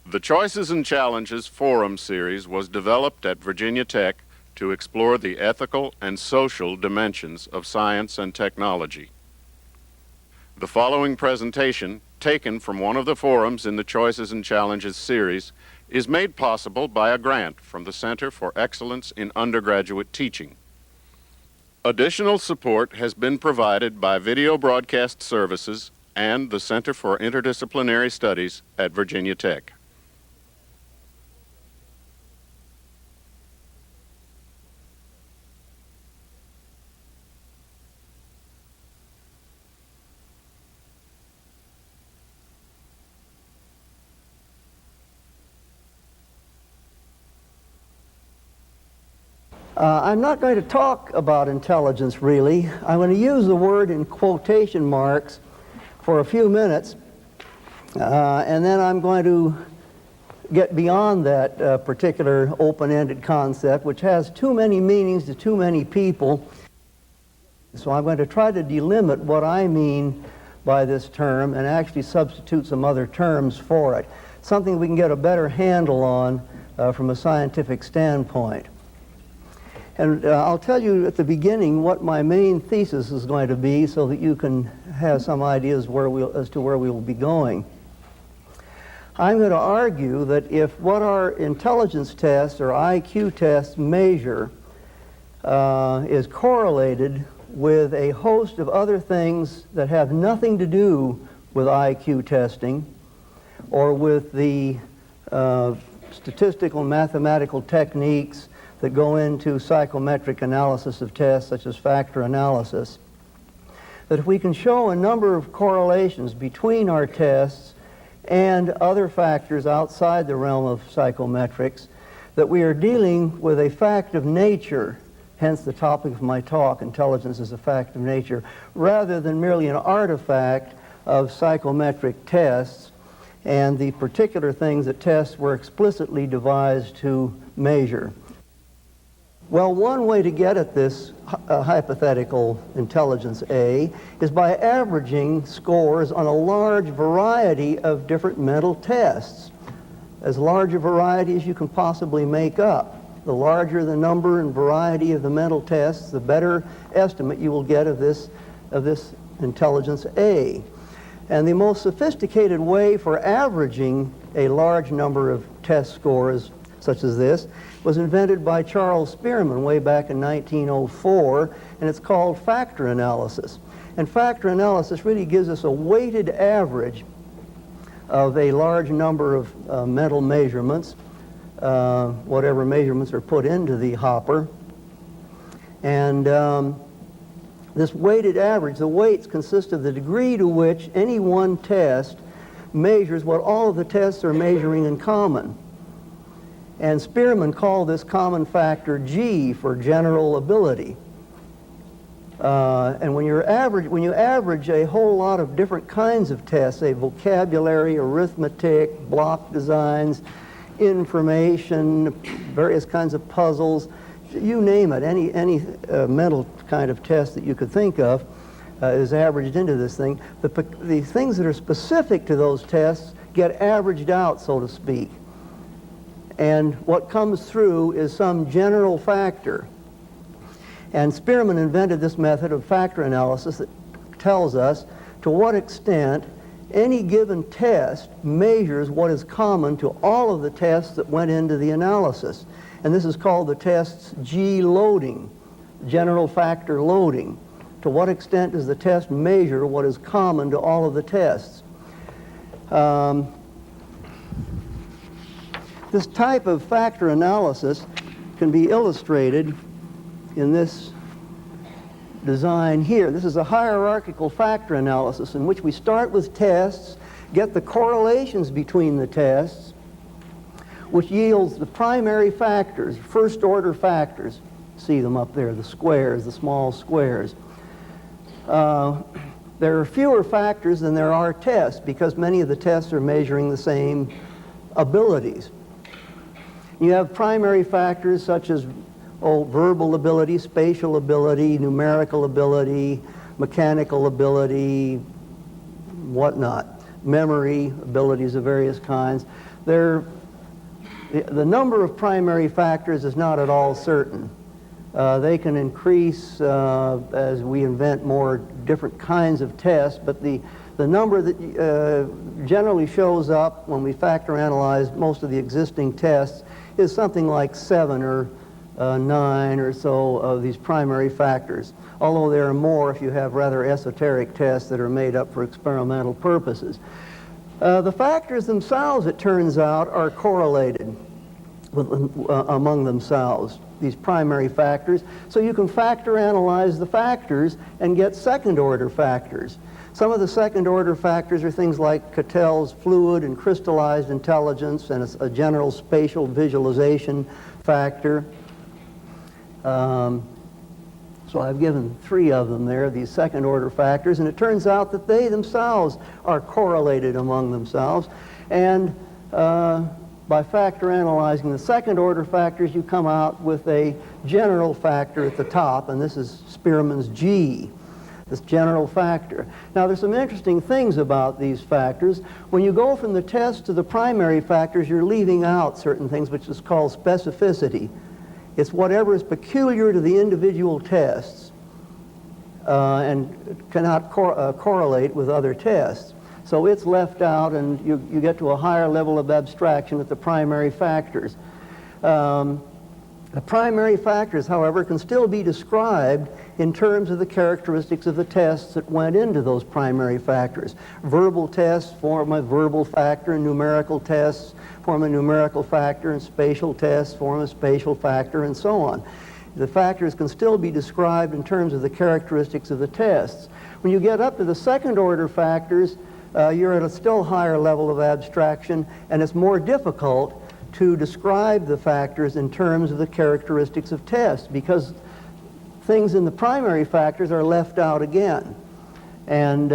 The Choices and Challenges Forum series was developed at Virginia Tech to explore the ethical and social dimensions of science and technology. The following presentation, taken from one of the forums in the Choices and Challenges series, is made possible by a grant from the Center for Excellence in Undergraduate Teaching. Additional support has been provided by Video Broadcast Services and the Center for Interdisciplinary Studies at Virginia Tech. I'm not going to talk about intelligence, really. I'm going to use the word in quotation marks for a few minutes, and then I'm going to get beyond that particular open-ended concept, which has too many meanings to too many people. So I'm going to try to delimit what I mean by this term and actually substitute some other terms for it, something we can get a better handle on from a scientific standpoint. And I'll tell you at the beginning what my main thesis is going to be so that you can have some ideas as to where we will be going. I'm going to argue that if what our intelligence tests or IQ tests measure is correlated with a host of other things that have nothing to do with IQ testing or with the statistical and mathematical techniques that go into psychometric analysis of tests, such as factor analysis, that if we can show a number of correlations between our tests and other factors outside the realm of psychometrics, that we are dealing with a fact of nature, hence the topic of my talk, intelligence is a fact of nature, rather than merely an artifact of psychometric tests and the particular things that tests were explicitly devised to measure. Well, one way to get at this hypothetical intelligence A is by averaging scores on a large variety of different mental tests, as large a variety as you can possibly make up. The larger the number and variety of the mental tests, the better estimate you will get of this intelligence A. And the most sophisticated way for averaging a large number of test scores such as this was invented by Charles Spearman way back in 1904, and it's called factor analysis. And factor analysis really gives us a weighted average of a large number of mental measurements, whatever measurements are put into the hopper. And this weighted average, the weights consist of the degree to which any one test measures what all of the tests are measuring in common. And Spearman called this common factor G for general ability. And when you average a whole lot of different kinds of tests, say vocabulary, arithmetic, block designs, information, various kinds of puzzles, you name it, any mental kind of test that you could think of is averaged into this thing. The things that are specific to those tests get averaged out, so to speak. And what comes through is some general factor. And Spearman invented this method of factor analysis that tells us to what extent any given test measures what is common to all of the tests that went into the analysis. And this is called the test's G loading, general factor loading. To what extent does the test measure what is common to all of the tests? This type of factor analysis can be illustrated in this design here. This is a hierarchical factor analysis in which we start with tests, get the correlations between the tests, which yields the primary factors, first order factors. See them up there, the squares, the small squares. There are fewer factors than there are tests because many of the tests are measuring the same abilities. You have primary factors such as verbal ability, spatial ability, numerical ability, mechanical ability, whatnot. memory, abilities of various kinds. The number of primary factors is not at all certain. They can increase as we invent more different kinds of tests, but the number that generally shows up when we factor analyze most of the existing tests is something like 7 or 9 or so of these primary factors, although there are more if you have rather esoteric tests that are made up for experimental purposes. The factors themselves, it turns out, are correlated among themselves, these primary factors. So you can factor analyze the factors and get second-order factors. Some of the second-order factors are things like Cattell's fluid and crystallized intelligence and a general spatial visualization factor. So I've given 3 of them there, these second-order factors, and it turns out that they themselves are correlated among themselves. And by factor analyzing the second-order factors, you come out with a general factor at the top, and this is Spearman's G, this general factor. Now, there's some interesting things about these factors. When you go from the test to the primary factors, you're leaving out certain things, which is called specificity. It's whatever is peculiar to the individual tests and cannot correlate with other tests. So it's left out, and you get to a higher level of abstraction at the primary factors. The primary factors, however, can still be described in terms of the characteristics of the tests that went into those primary factors. Verbal tests form a verbal factor, and numerical tests form a numerical factor, and spatial tests form a spatial factor, and so on. The factors can still be described in terms of the characteristics of the tests. When you get up to the second-order factors, you're at a still higher level of abstraction, and it's more difficult to describe the factors in terms of the characteristics of tests, because things in the primary factors are left out again. And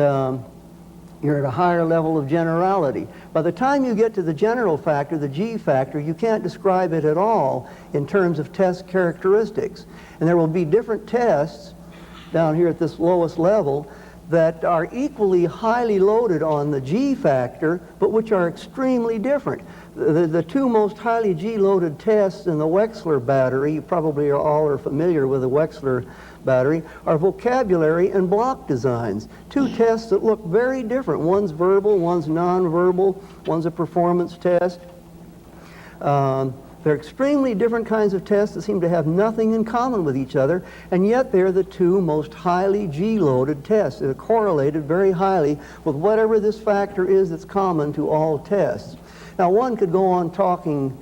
you're at a higher level of generality. By the time you get to the general factor, the G factor, you can't describe it at all in terms of test characteristics. And there will be different tests down here at this lowest level that are equally highly loaded on the G factor, but which are extremely different. The 2 most highly G-loaded tests in the Wechsler battery, you probably all are familiar with the Wechsler battery, are vocabulary and block designs. 2 tests that look very different. One's verbal, one's nonverbal, one's a performance test. They're extremely different kinds of tests that seem to have nothing in common with each other, and yet they're the 2 most highly G-loaded tests. They're correlated very highly with whatever this factor is that's common to all tests. Now, one could go on talking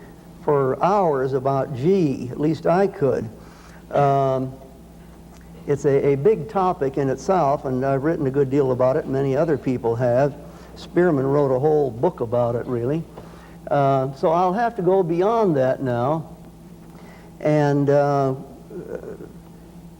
for hours about G, at least I could. It's a big topic in itself, and I've written a good deal about it, many other people have. Spearman wrote a whole book about it, really. So I'll have to go beyond that now and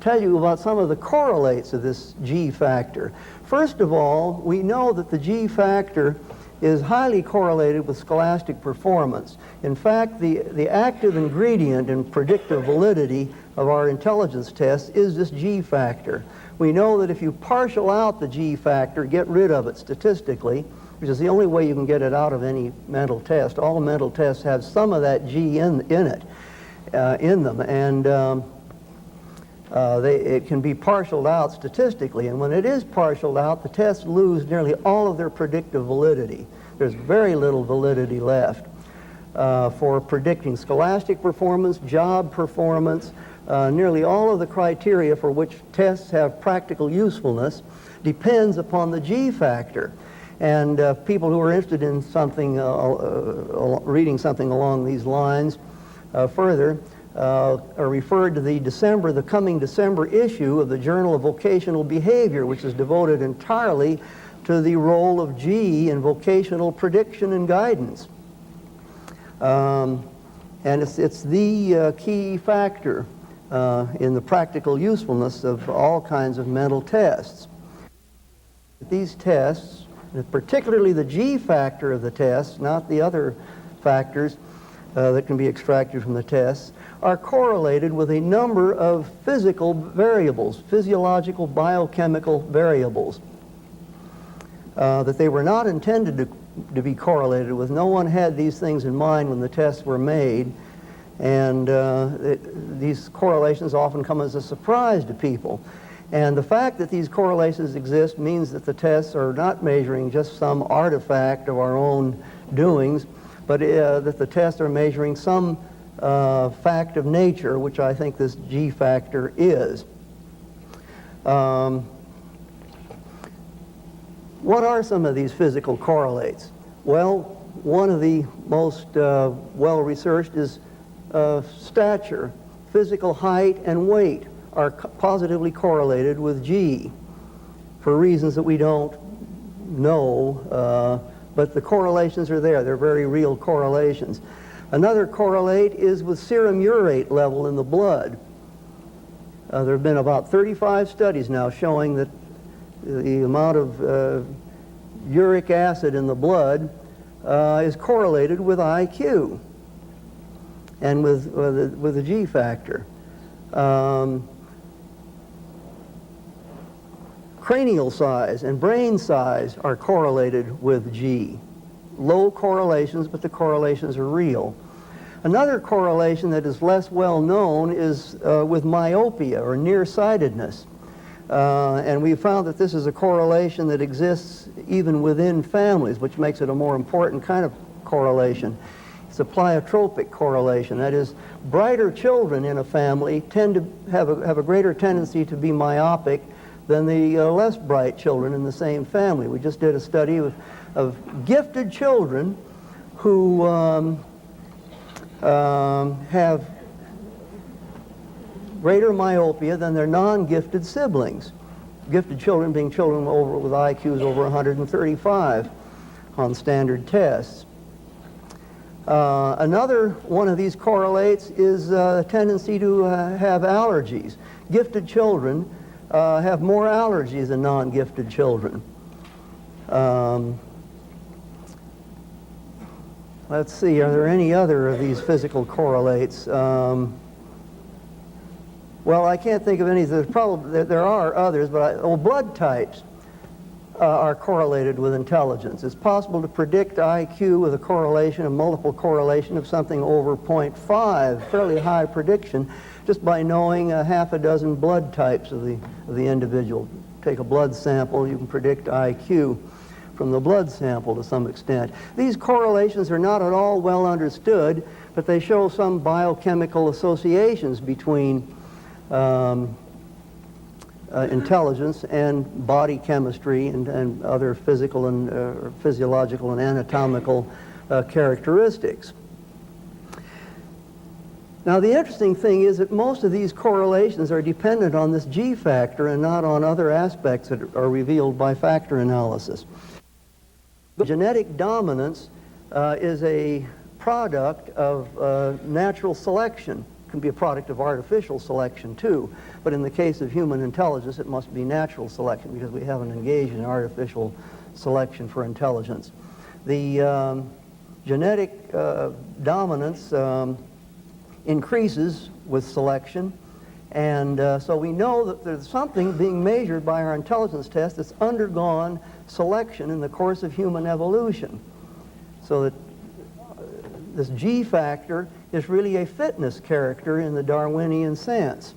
tell you about some of the correlates of this G factor. First of all, we know that the G factor is highly correlated with scholastic performance. In fact, the active ingredient in predictive validity of our intelligence tests is this G factor. We know that if you partial out the G factor, get rid of it statistically, which is the only way you can get it out of any mental test. All mental tests have some of that G in them, and it can be partialed out statistically. And when it is partialed out, the tests lose nearly all of their predictive validity. There's very little validity left for predicting scholastic performance, job performance. Nearly all of the criteria for which tests have practical usefulness depends upon the G factor. And people who are interested in something, reading something along these lines further, are referred to the coming December issue of the Journal of Vocational Behavior, which is devoted entirely to the role of G in vocational prediction and guidance. And it's the key factor in the practical usefulness of all kinds of mental tests. These tests, particularly the G factor of the tests, not the other factors that can be extracted from the tests, are correlated with a number of physical variables, physiological, biochemical variables. that they were not intended to be correlated with. No one had these things in mind when the tests were made, and these correlations often come as a surprise to people. And the fact that these correlations exist means that the tests are not measuring just some artifact of our own doings, but that the tests are measuring some fact of nature, which I think this G factor is. What are some of these physical correlates? Well, one of the most well-researched is stature. Physical height and weight are positively correlated with G for reasons that we don't know, but the correlations are there. They're very real correlations. Another correlate is with serum urate level in the blood. There have been about 35 studies now showing that the amount of uric acid in the blood is correlated with IQ and with the G factor. Cranial size and brain size are correlated with G. Low correlations, but the correlations are real. Another correlation that is less well known is with myopia or nearsightedness. And we found that this is a correlation that exists even within families, which makes it a more important kind of correlation. It's a pleiotropic correlation. That is, brighter children in a family tend to have a greater tendency to be myopic than the less bright children in the same family. We just did a study of gifted children who have greater myopia than their non-gifted siblings. Gifted children being children with IQs over 135 on standard tests. Another one of these correlates is a tendency to have allergies. Gifted children have more allergies than non-gifted children. Let's see, are there any other of these physical correlates? Well, I can't think of any. There are others, but blood types are correlated with intelligence. It's possible to predict IQ with a multiple correlation of something over 0.5, fairly high prediction, just by knowing half a dozen blood types of the individual. Take a blood sample, you can predict IQ from the blood sample to some extent. These correlations are not at all well understood, but they show some biochemical associations between intelligence and body chemistry and other physical and physiological and anatomical characteristics. Now, the interesting thing is that most of these correlations are dependent on this G factor and not on other aspects that are revealed by factor analysis. Genetic dominance is a product of natural selection. It can be a product of artificial selection too, but in the case of human intelligence it must be natural selection because we haven't engaged in artificial selection for intelligence. The genetic dominance increases with selection, and so we know that there's something being measured by our intelligence test that's undergone selection in the course of human evolution. So that this G factor is really a fitness character in the Darwinian sense.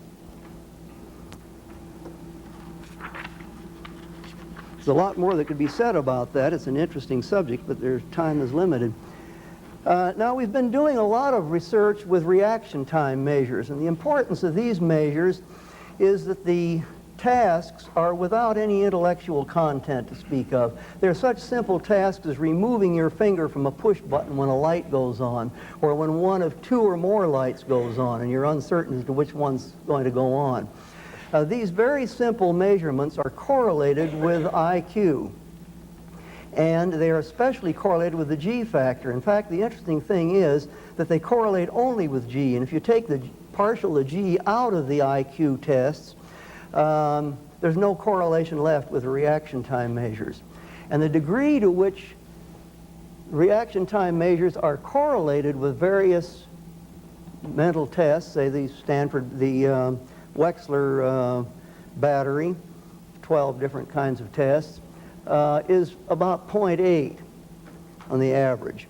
There's a lot more that could be said about that. It's an interesting subject, but their time is limited. Now, we've been doing a lot of research with reaction time measures, and the importance of these measures is that the tasks are without any intellectual content to speak of. They're such simple tasks as removing your finger from a push button when a light goes on, or when one of two or more lights goes on and you're uncertain as to which one's going to go on. These very simple measurements are correlated with IQ, and they are especially correlated with the G factor. In fact, the interesting thing is that they correlate only with G, and if you take the partial of G out of the IQ tests, there's no correlation left with the reaction time measures. And the degree to which reaction time measures are correlated with various mental tests, say the Wechsler battery, 12 different kinds of tests, is about 0.8 on the average.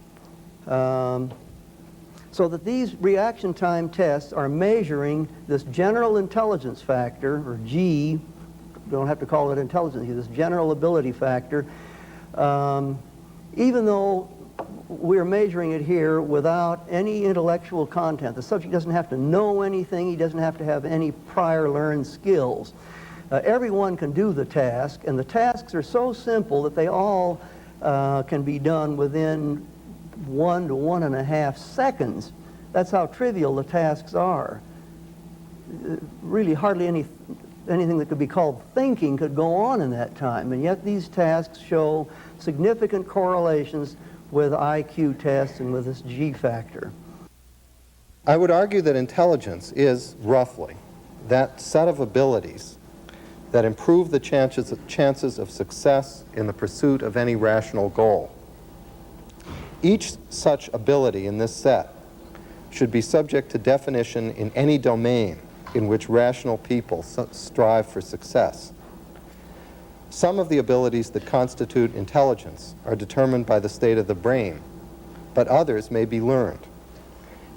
So that these reaction time tests are measuring this general intelligence factor, or G, don't have to call it intelligence, this general ability factor, even though we're measuring it here without any intellectual content. The subject doesn't have to know anything, he doesn't have to have any prior learned skills. Everyone can do the task, and the tasks are so simple that they all can be done within 1 to 1.5 seconds. That's how trivial the tasks are. Really hardly anything that could be called thinking could go on in that time, and yet these tasks show significant correlations with IQ tests and with this G factor. I would argue that intelligence is, roughly, that set of abilities that improve the chances of success in the pursuit of any rational goal. Each such ability in this set should be subject to definition in any domain in which rational people strive for success. Some of the abilities that constitute intelligence are determined by the state of the brain, but others may be learned.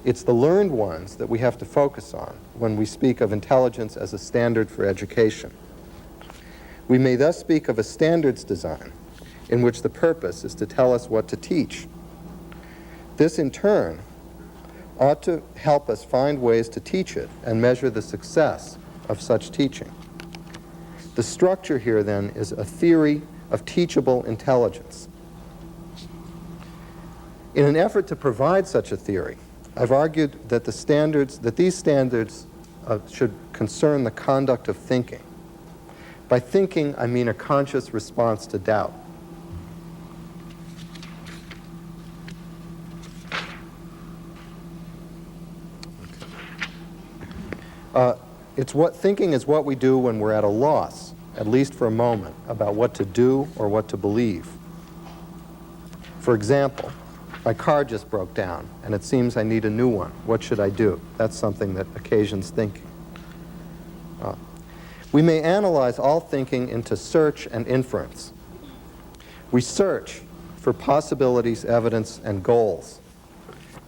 It's the learned ones that we have to focus on when we speak of intelligence as a standard for education. We may thus speak of a standards design in which the purpose is to tell us what to teach. This, in turn, ought to help us find ways to teach it and measure the success of such teaching. The structure here, then, is a theory of teachable intelligence. In an effort to provide such a theory, I've argued that these standards should concern the conduct of thinking. By thinking, I mean a conscious response to doubt. Thinking is what we do when we're at a loss, at least for a moment, about what to do or what to believe. For example, my car just broke down, and it seems I need a new one. What should I do? That's something that occasions thinking. We may analyze all thinking into search and inference. We search for possibilities, evidence, and goals.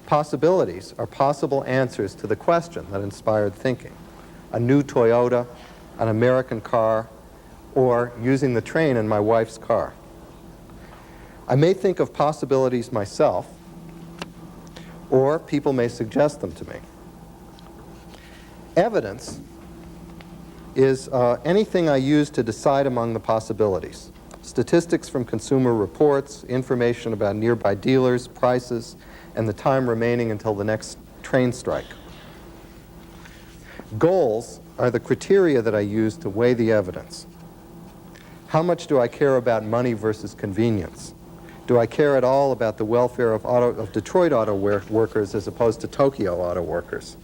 Possibilities are possible answers to the question that inspired thinking. A new Toyota, an American car, or using the train in my wife's car. I may think of possibilities myself, or people may suggest them to me. Evidence is anything I use to decide among the possibilities. Statistics from consumer reports, information about nearby dealers, prices, and the time remaining until the next train strike. Goals are the criteria that I use to weigh the evidence. How much do I care about money versus convenience? Do I care at all about the welfare of Detroit auto workers as opposed to Tokyo auto workers?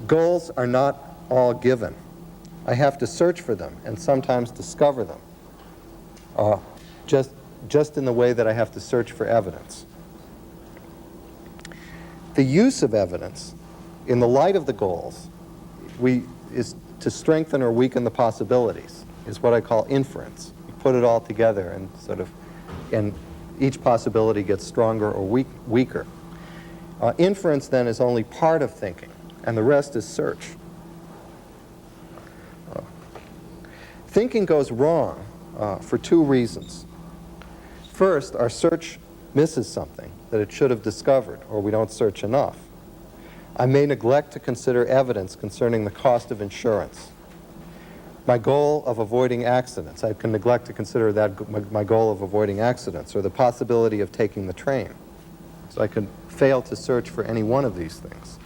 Goals are not all given. I have to search for them and sometimes discover them, just in the way that I have to search for evidence. The use of evidence in the light of the goals is to strengthen or weaken the possibilities, is what I call inference. You put it all together and each possibility gets stronger or weaker. Inference then is only part of thinking, and the rest is search. Thinking goes wrong for two reasons. First, our search misses something that it should have discovered, or we don't search enough. I may neglect to consider evidence concerning the cost of insurance. My goal of avoiding accidents, I can neglect to consider that my goal of avoiding accidents, or the possibility of taking the train. So I could fail to search for any one of these things.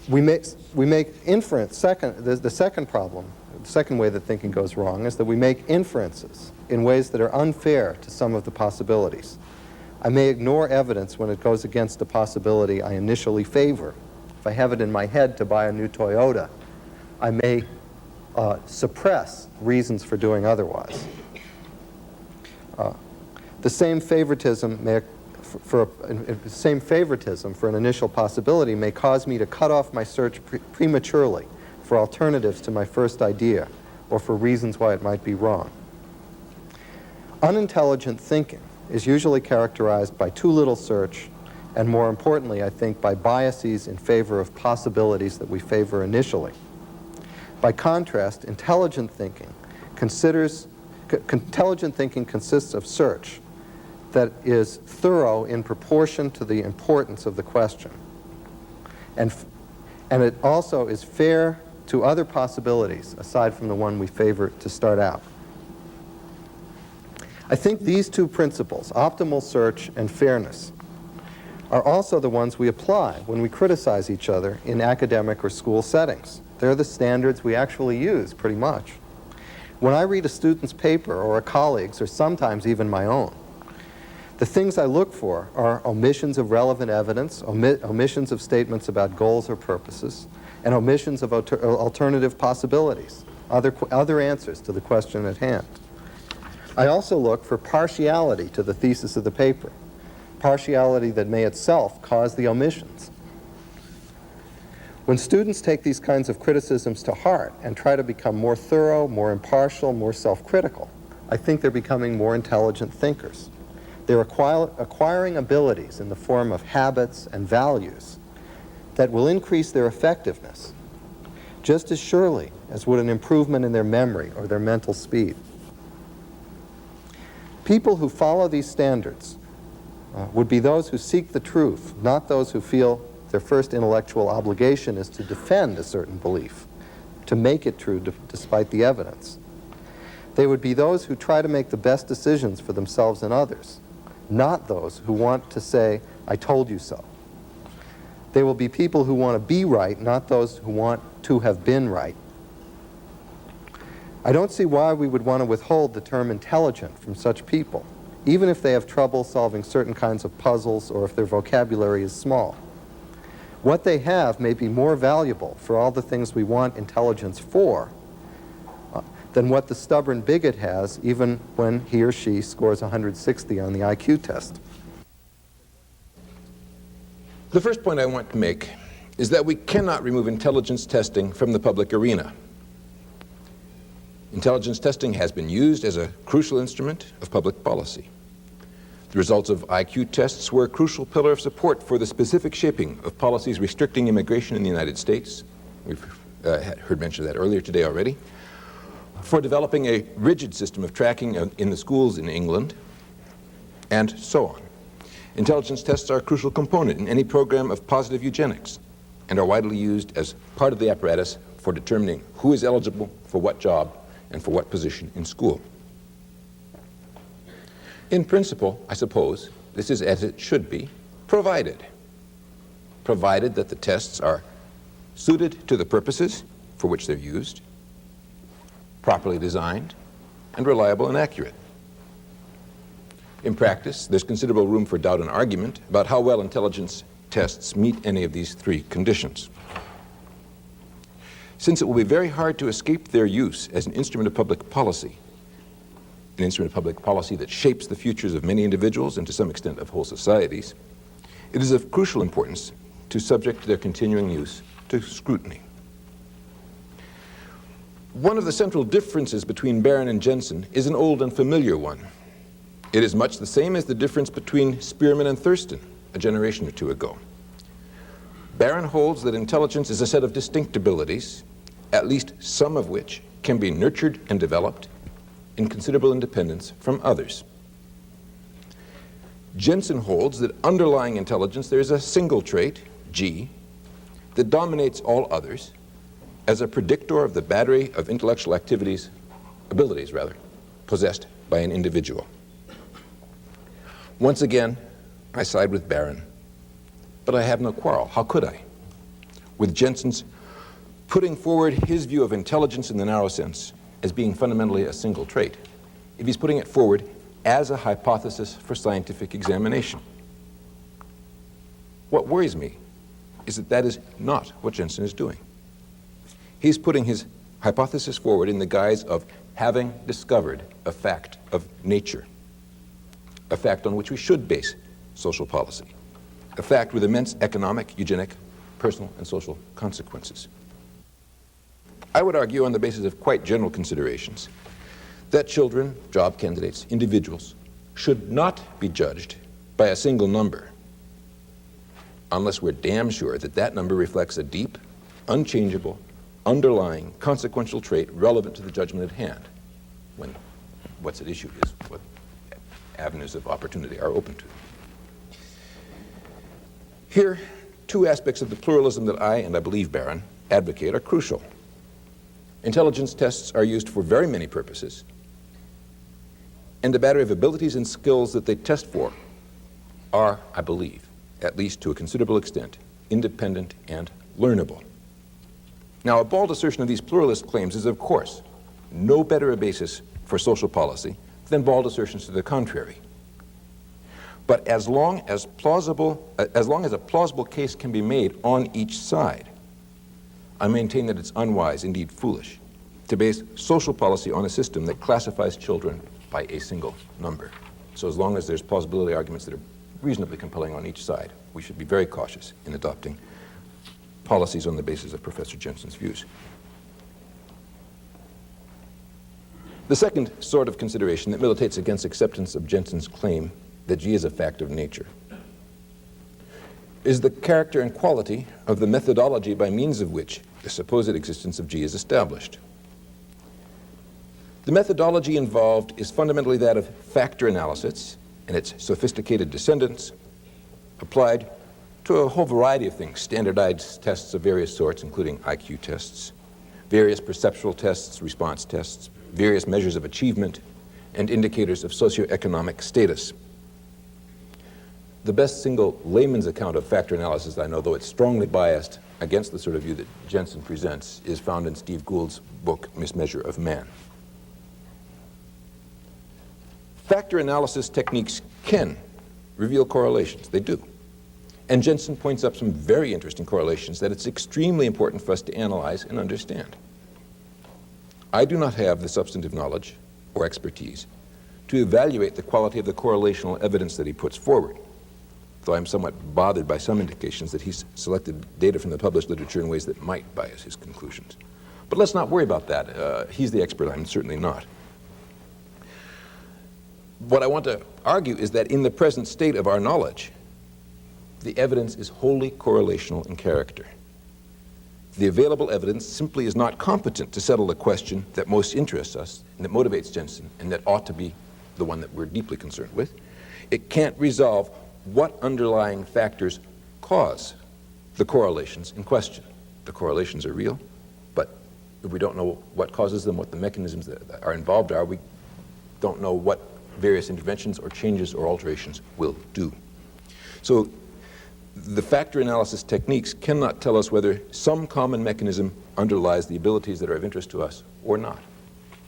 We make inference, the second problem, the second way that thinking goes wrong is that we make inferences in ways that are unfair to some of the possibilities. I may ignore evidence when it goes against a possibility I initially favor. If I have it in my head to buy a new Toyota, I may suppress reasons for doing otherwise. The same favoritism for an initial possibility may cause me to cut off my search prematurely for alternatives to my first idea or for reasons why it might be wrong. Unintelligent thinking is usually characterized by too little search, and more importantly, I think, by biases in favor of possibilities that we favor initially. By contrast, intelligent thinking consists of search that is thorough in proportion to the importance of the question. And it also is fair to other possibilities aside from the one we favor to start out. I think these two principles, optimal search and fairness, are also the ones we apply when we criticize each other in academic or school settings. They're the standards we actually use, pretty much. When I read a student's paper or a colleague's, or sometimes even my own, the things I look for are omissions of relevant evidence, omissions of statements about goals or purposes, and omissions of alternative possibilities, other answers to the question at hand. I also look for partiality to the thesis of the paper, partiality that may itself cause the omissions. When students take these kinds of criticisms to heart and try to become more thorough, more impartial, more self-critical, I think they're becoming more intelligent thinkers. They're acquiring abilities in the form of habits and values that will increase their effectiveness just as surely as would an improvement in their memory or their mental speed. People who follow these standards would be those who seek the truth, not those who feel their first intellectual obligation is to defend a certain belief, to make it true despite the evidence. They would be those who try to make the best decisions for themselves and others, not those who want to say, "I told you so." They will be people who want to be right, not those who want to have been right. I don't see why we would want to withhold the term intelligent from such people, even if they have trouble solving certain kinds of puzzles or if their vocabulary is small. What they have may be more valuable for all the things we want intelligence for than what the stubborn bigot has, even when he or she scores 160 on the IQ test. The first point I want to make is that we cannot remove intelligence testing from the public arena. Intelligence testing has been used as a crucial instrument of public policy. The results of IQ tests were a crucial pillar of support for the specific shaping of policies restricting immigration in the United States. We've heard mention of that earlier today already. For developing a rigid system of tracking in the schools in England, and so on. Intelligence tests are a crucial component in any program of positive eugenics and are widely used as part of the apparatus for determining who is eligible for what job and for what position in school. In principle, I suppose, this is as it should be, provided that the tests are suited to the purposes for which they're used, properly designed, and reliable and accurate. In practice, there's considerable room for doubt and argument about how well intelligence tests meet any of these three conditions. Since it will be very hard to escape their use as an instrument of public policy, an instrument of public policy that shapes the futures of many individuals and to some extent of whole societies, it is of crucial importance to subject their continuing use to scrutiny. One of the central differences between Barron and Jensen is an old and familiar one. It is much the same as the difference between Spearman and Thurston a generation or two ago. Barron holds that intelligence is a set of distinct abilities, at least some of which can be nurtured and developed in considerable independence from others. Jensen holds that underlying intelligence there is a single trait, G, that dominates all others as a predictor of the battery of intellectual abilities, possessed by an individual. Once again, I side with Barron, but I have no quarrel. How could I? With Jensen's putting forward his view of intelligence in the narrow sense as being fundamentally a single trait, if he's putting it forward as a hypothesis for scientific examination. What worries me is that that is not what Jensen is doing. He's putting his hypothesis forward in the guise of having discovered a fact of nature, a fact on which we should base social policy, a fact with immense economic, eugenic, personal, and social consequences. I would argue on the basis of quite general considerations that children, job candidates, individuals, should not be judged by a single number unless we're damn sure that that number reflects a deep, unchangeable, underlying, consequential trait relevant to the judgment at hand, when what's at issue is what avenues of opportunity are open to. Here, two aspects of the pluralism that I, and I believe Barron, advocate are crucial. Intelligence tests are used for very many purposes, and the battery of abilities and skills that they test for are, I believe, at least to a considerable extent, independent and learnable. Now, a bald assertion of these pluralist claims is, of course, no better a basis for social policy than bald assertions to the contrary. But as long as a plausible case can be made on each side, I maintain that it's unwise, indeed foolish, to base social policy on a system that classifies children by a single number. So as long as there's plausibility arguments that are reasonably compelling on each side, we should be very cautious in adopting policies on the basis of Professor Jensen's views. The second sort of consideration that militates against acceptance of Jensen's claim that G is a fact of nature is the character and quality of the methodology by means of which the supposed existence of G is established. The methodology involved is fundamentally that of factor analysis and its sophisticated descendants applied to a whole variety of things, standardized tests of various sorts, including IQ tests, various perceptual tests, response tests, various measures of achievement, and indicators of socioeconomic status. The best single layman's account of factor analysis I know, though it's strongly biased against the sort of view that Jensen presents, is found in Steve Gould's book, Mismeasure of Man. Factor analysis techniques can reveal correlations. They do. And Jensen points up some very interesting correlations that it's extremely important for us to analyze and understand. I do not have the substantive knowledge or expertise to evaluate the quality of the correlational evidence that he puts forward, though I'm somewhat bothered by some indications that he's selected data from the published literature in ways that might bias his conclusions. But let's not worry about that. He's the expert. I'm certainly not. What I want to argue is that in the present state of our knowledge, the evidence is wholly correlational in character. The available evidence simply is not competent to settle the question that most interests us and that motivates Jensen and that ought to be the one that we're deeply concerned with. It can't resolve what underlying factors cause the correlations in question. The correlations are real, but if we don't know what causes them, what the mechanisms that are involved are, we don't know what various interventions or changes or alterations will do. So the factor analysis techniques cannot tell us whether some common mechanism underlies the abilities that are of interest to us or not.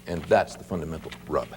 And that's the fundamental rub.